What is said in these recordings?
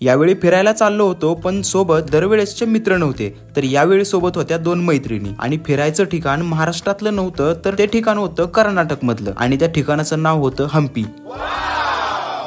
यावेळी फिरायला चाललो होतो, पण सोबत दरवेळेसचे मित्र नव्हते, तर यावेळी सोबत होत्या 2 मैत्रिणी. आणि फिरायचं ठिकाण महाराष्ट्रातलं नव्हतं, तर ते ठिकाण होतं कर्नाटक मधलं आणि त्या ठिकाणाचं नाव होतं हम्पी.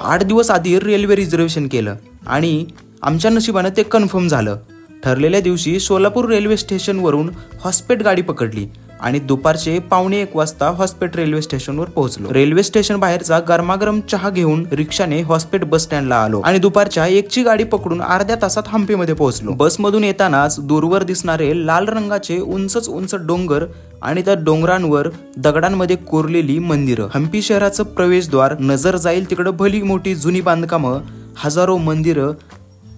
8 दिवस आधी रेल्वे रिझर्वेशन केलं आणि आमच्या नशिबानं ते कन्फर्म झालं. ठरलेल्या दिवशी सोलापूर रेल्वे स्टेशनवरून हॉस्पेट गाडी पकडली आणि दुपारचे 1:15 वाजता हॉस्पेट रेल्वे स्टेशनवर पोहोचलो. रेल्वे स्टेशन बाहेरचा गरमागरम चहा घेऊन रिक्षाने हॉस्पेट बस स्टँडला आलो आणि दुपारच्या 1ची गाडी पकडून अर्ध्या तासात हम्पीमध्ये पोहोचलो. बसमधून येतानाच दूरवर दिसणारे लाल रंगाचे उंच डोंगर आणि त्या डोंगरांवर दगडांमध्ये कोरलेली मंदिरं, हम्पी शहराचं प्रवेशद्वार, नजर जाईल तिकडं भली मोठी जुनी बांधकामं, हजारो मंदिरं,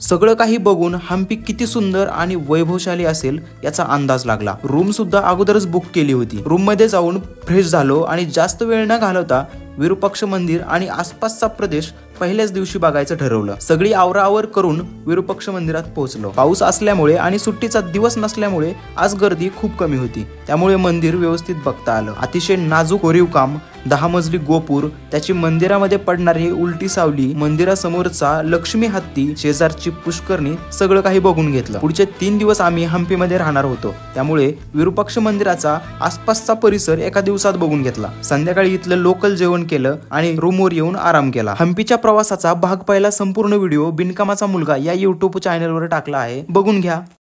सगळं काही बघून हम्पी किती सुंदर आणि वैभवशाली असेल याचा अंदाज लागला. रूम सुद्धा अगोदरच बुक केली होती. रूम मध्ये जाऊन फ्रेश झालो आणि जास्त वेळ न घालवता विरूपाक्ष मंदिर आणि आसपासचा प्रदेश पहिल्याच दिवशी बघायचं ठरवलं. सगळी आवराआवर करून विरूपाक्ष मंदिरात पोहोचलो. पाऊस असल्यामुळे आणि सुट्टीचा दिवस नसल्यामुळे आज गर्दी खूप कमी होती, त्यामुळे मंदिर व्यवस्थित बघता आलं. अतिशय नाजूक कोरीव काम, 10 मजली गोपूर, त्याची मंदिरामध्ये पडणारी उलटी सावली, मंदिरासमोरचा लक्ष्मी हत्ती, शेजारची पुष्करणी, सगळं काही बघून घेतलं. पुढचे 3 दिवस आम्ही हम्पीमध्ये राहणार होतो, त्यामुळे विरूपाक्ष मंदिराचा आसपासचा परिसर एका दिवसात बघून घेतला. संध्याकाळी इथलं लोकल जेवण केलं आणि रूमवर येऊन आराम केला. हम्पीच्या प्रवासाचा भाग पहिला संपूर्ण व्हिडिओ बिनकामाचा मुलगा या YouTube चॅनलवर टाकला आहे, बघून घ्या.